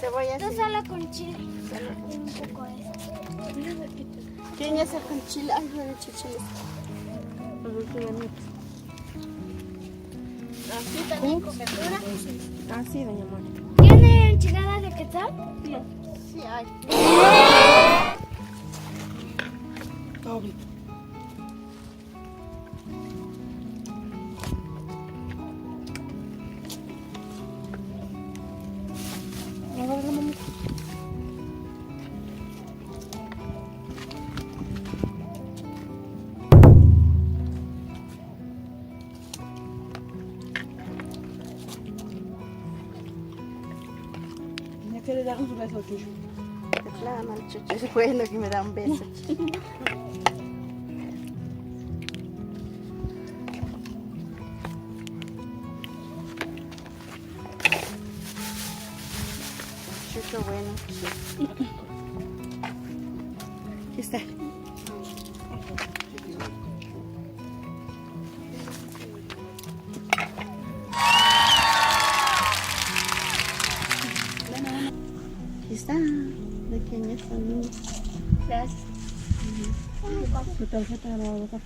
cebolla. No Sí. solo con chile. Solo un poco de eso. ¿Quién ya hacer con chile? Ay, no he hecho chiles. Así también con verdura. Ah, sí, doña Mari. ¿Tiene enchiladas de quetzal? Sí, hay. Doble. Ya quiere dar un beso, Chucho. Claro, el chucho es bueno que me da un beso. Chucho bueno. Aquí está. Aquí está. ¿De quién es? Gracias. Tu tarjeta la voy a botar.